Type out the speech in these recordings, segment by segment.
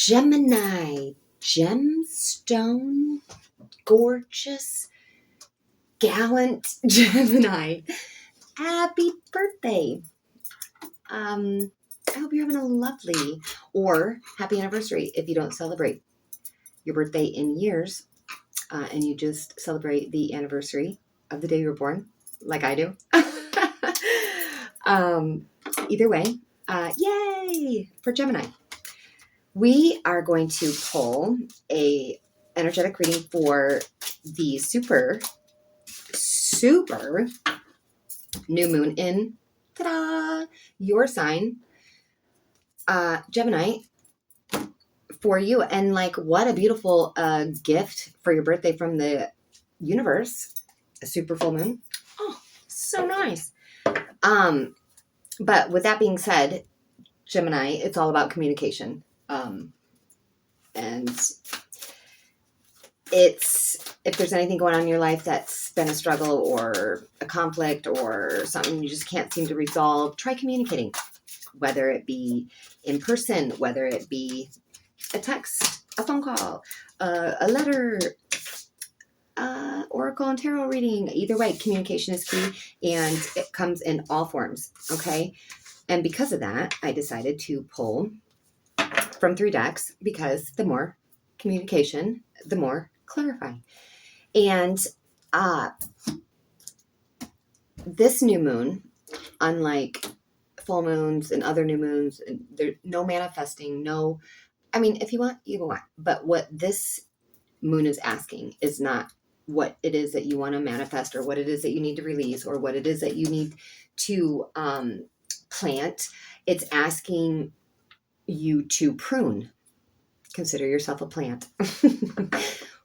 Gemini, gemstone, gorgeous, gallant Gemini. Happy birthday. I hope you're having a lovely or happy anniversary if you don't celebrate your birthday in years and you just celebrate the anniversary of the day you were born, like I do. Either way, yay for Gemini. We are going to pull a energetic reading for the super new moon in your sign, Gemini, for you. And like, what a beautiful gift for your birthday from the universe, a super full moon. Oh, so nice. But with that being said, Gemini, it's all about communication. And if there's anything going on in your life that's been a struggle or a conflict or something you just can't seem to resolve, try communicating, whether it be in person, whether it be a text, a phone call, a letter, oracle and tarot reading. Either way, communication is key, and it comes in all forms, okay? And because of that, I decided to pull from 3 decks, because the more communication, the more clarifying. And this new moon, unlike full moons and other new moons, there's no manifesting, no, I mean, if you want, you want. But what this moon is asking is not what it is that you want to manifest or what it is that you need to release or what it is that you need to plant. It's asking you to prune. Consider yourself a plant.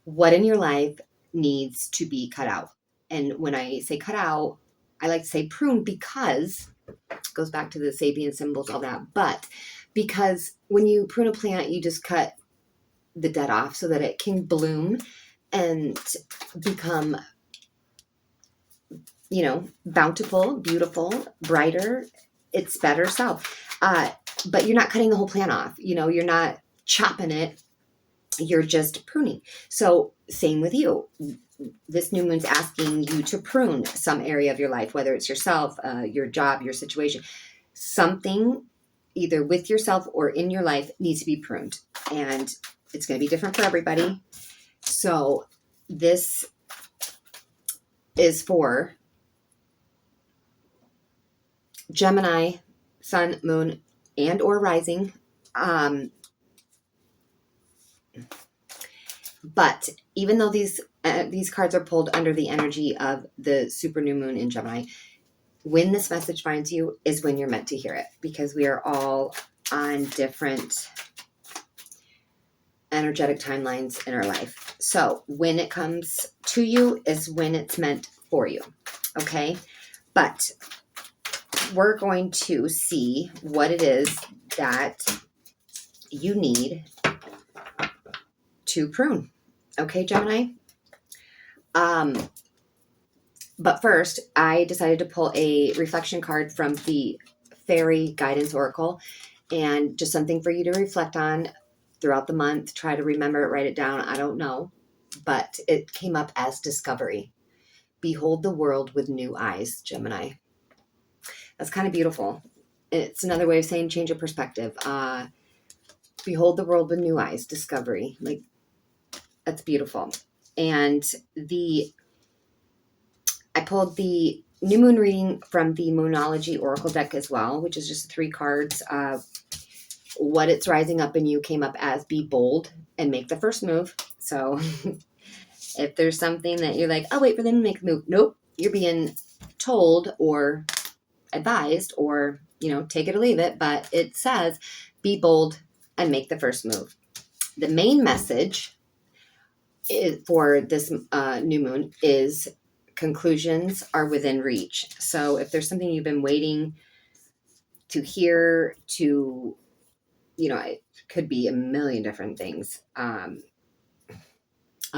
What in your life needs to be cut out? And when I say cut out, I like to say prune, because it goes back to the Sabian symbols, all that. But because when you prune a plant, you just cut the dead off so that it can bloom and become, bountiful, beautiful, brighter, its better self. But you're not cutting the whole plant off. You're not chopping it. You're just pruning. So same with you. This new moon's asking you to prune some area of your life, whether it's yourself, your job, your situation. Something either with yourself or in your life needs to be pruned. And it's going to be different for everybody. So this is for Gemini, sun, moon, and or rising. But even though these cards are pulled under the energy of the super new moon in Gemini, when this message finds you is when you're meant to hear it, because we are all on different energetic timelines in our life. So when it comes to you is when it's meant for you. Okay. But we're going to see what it is that you need to prune. Okay, Gemini? But first, I decided to pull a reflection card from the Fairy Guidance Oracle, and just something for you to reflect on throughout the month. Try to remember it, write it down. I don't know. But it came up as discovery. Behold the world with new eyes, Gemini. That's kind of beautiful. It's another way of saying change of perspective. Behold the world with new eyes, discovery. Like, that's beautiful. And I pulled the new moon reading from the Moonology Oracle deck as well, which is just 3 cards. What it's rising up in you came up as be bold and make the first move. So if there's something that you're like, oh, wait for them to make a move. Nope. You're being told or advised or, take it or leave it. But it says be bold and make the first move. The main message for this new moon is conclusions are within reach. So if there's something you've been waiting to hear, it could be a million different things. A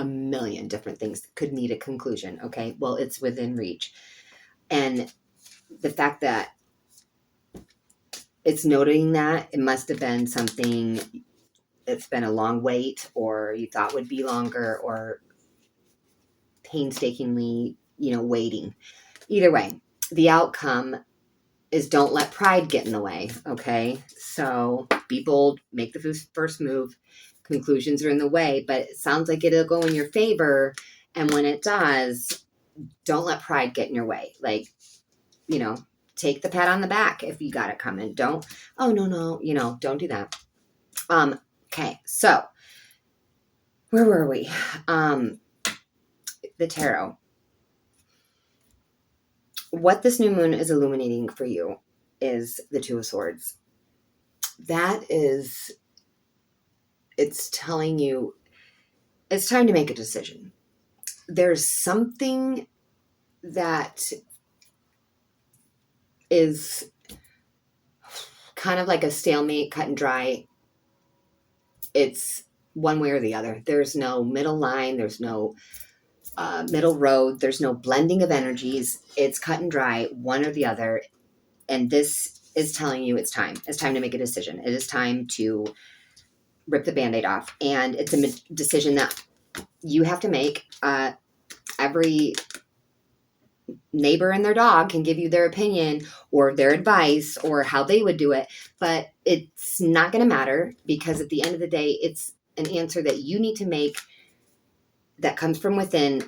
million different things could need a conclusion. Okay. Well, it's within reach. And the fact that it's noting that, it must have been something it's been a long wait, or you thought would be longer, or painstakingly, waiting. Either way, the outcome is don't let pride get in the way. Okay. So be bold, make the first move. Conclusions are in the way, but it sounds like it'll go in your favor. And when it does, don't let pride get in your way. Like, take the pat on the back if you got it coming. Don't, oh, no, don't do that. Okay. So where were we? The tarot. What this new moon is illuminating for you is the Two of Swords. It's telling you it's time to make a decision. There's something that is kind of like a stalemate, cut and dry. It's one way or the other. There's no middle line. There's no middle road. There's no blending of energies. It's cut and dry, one or the other. And this is telling you it's time. It's time to make a decision. It is time to rip the Band-Aid off. And it's a decision that you have to make. Every neighbor and their dog can give you their opinion or their advice or how they would do it, but it's not going to matter, because at the end of the day, it's an answer that you need to make that comes from within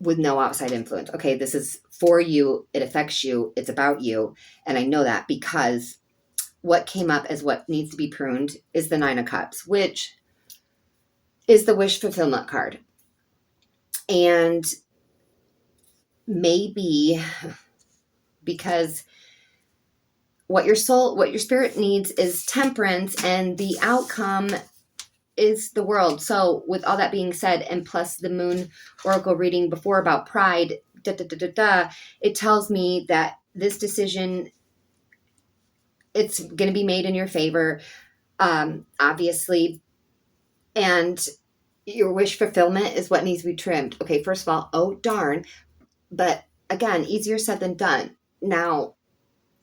with no outside influence. Okay, this is for you. It affects you. It's about you. And I know that because what came up as what needs to be pruned is the Nine of Cups, which is the wish fulfillment card. And maybe because what your spirit needs is temperance, and the outcome is the world. So with all that being said, and plus the moon oracle reading before about pride, it tells me that this decision, it's going to be made in your favor, obviously. And your wish fulfillment is what needs to be trimmed. Okay, first of all, oh darn. But again, easier said than done. Now,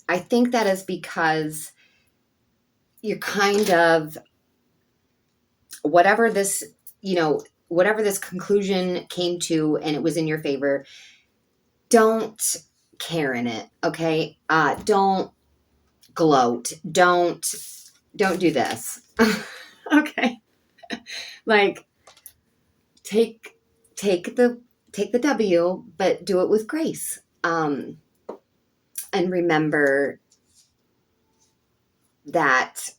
I think that is because you're kind of, whatever this conclusion came to and it was in your favor, don't care in it. Okay. Don't gloat. Don't do this. Okay. Like take the W, but do it with grace. And remember that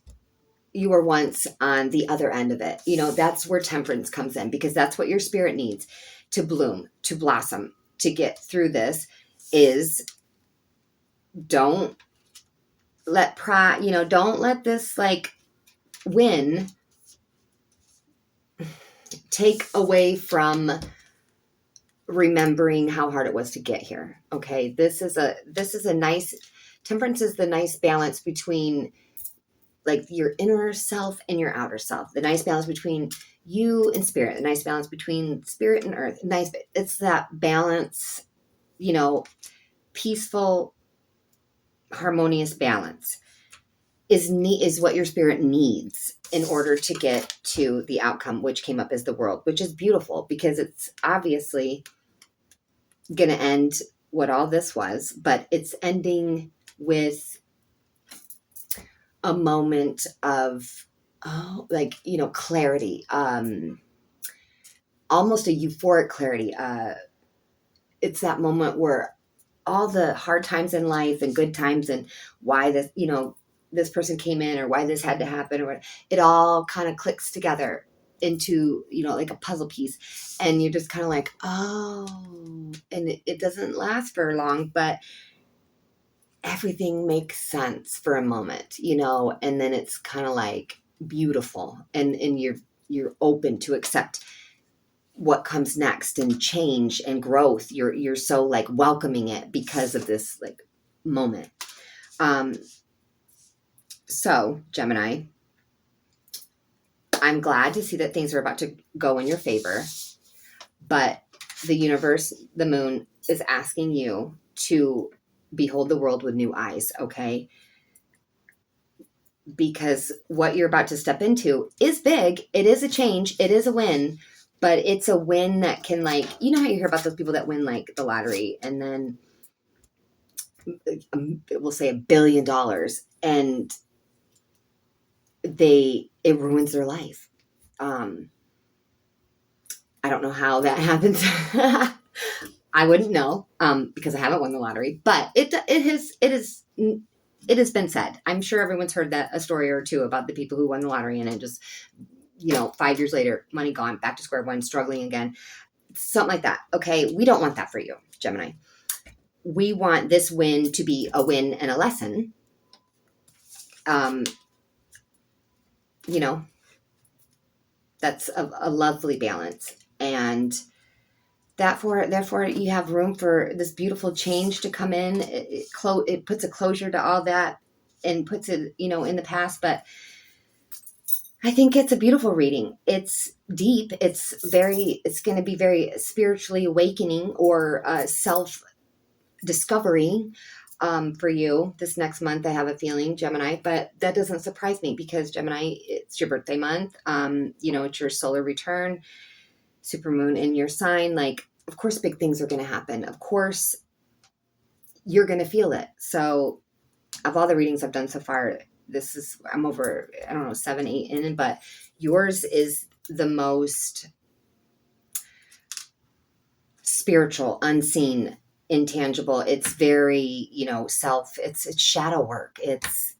you were once on the other end of it. That's where temperance comes in, because that's what your spirit needs to bloom, to blossom, to get through this. Is don't let pride, don't let this like win take away from remembering how hard it was to get here. Okay. This is a nice, temperance is the nice balance between like your inner self and your outer self, the nice balance between you and spirit, the nice balance between spirit and earth. It's that balance, peaceful, harmonious balance is what your spirit needs in order to get to the outcome, which came up as the world, which is beautiful because it's obviously going to end what all this was, but it's ending with a moment of clarity, almost a euphoric clarity. It's that moment where all the hard times in life and good times and why this person came in or why this had to happen, or it all kind of clicks together into, like a puzzle piece, and you're just kind of like, oh, and it doesn't last for long, but everything makes sense for a moment, and then it's kind of like beautiful, and you're open to accept what comes next and change and growth. You're so like welcoming it because of this like moment. So Gemini, I'm glad to see that things are about to go in your favor, but the universe, the moon, is asking you to behold the world with new eyes. Okay. because what you're about to step into is big. It is a change. It is a win, but it's a win that can, like, you know how you hear about those people that win like the lottery and then we'll say $1 billion and it ruins their life. I don't know how that happens. I wouldn't know because I haven't won the lottery, but it has been said. I'm sure everyone's heard a story or two about the people who won the lottery and it just, 5 years later, money gone, back to square one, struggling again, something like that. Okay, we don't want that for you, Gemini. We want this win to be a win and a lesson. You know, that's a lovely balance, and therefore you have room for this beautiful change to come in. It puts a closure to all that and puts it, in the past. But I think it's a beautiful reading. It's deep. It's going to be very spiritually awakening or self discovery for you this next month. I have a feeling, Gemini, but that doesn't surprise me because Gemini, it's your birthday month. It's your solar return, supermoon in your sign. Like, of course, big things are going to happen. Of course, you're going to feel it. So of all the readings I've done so far, I'm over, I don't know, 7, 8 in, but yours is the most spiritual, unseen, intangible. It's very, it's shadow work. It's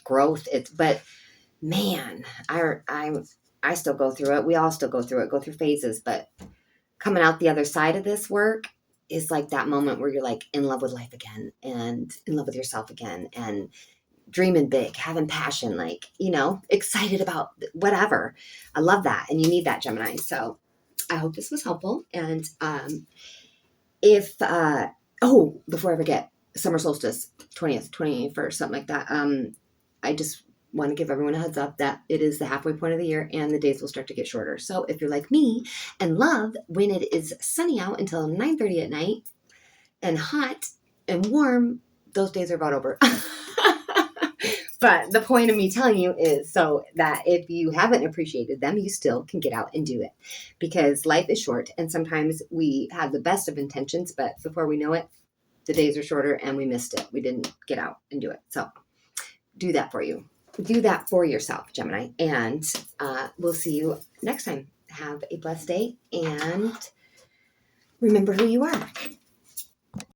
growth. But man, I still go through it. We all still go through phases, but coming out the other side of this work is like that moment where you're like in love with life again and in love with yourself again and dreaming big, having passion, like, excited about whatever. I love that. And you need that, Gemini. So I hope this was helpful. And if, before I forget, summer solstice, 20th, 21st, something like that. I just want to give everyone a heads up that it is the halfway point of the year and the days will start to get shorter. So if you're like me and love when it is sunny out until 9:30 at night and hot and warm, those days are about over. But the point of me telling you is so that if you haven't appreciated them, you still can get out and do it, because life is short and sometimes we have the best of intentions, but before we know it, the days are shorter and we missed it. We didn't get out and do it. So do that for you. Do that for yourself, Gemini. And we'll see you next time. Have a blessed day and remember who you are.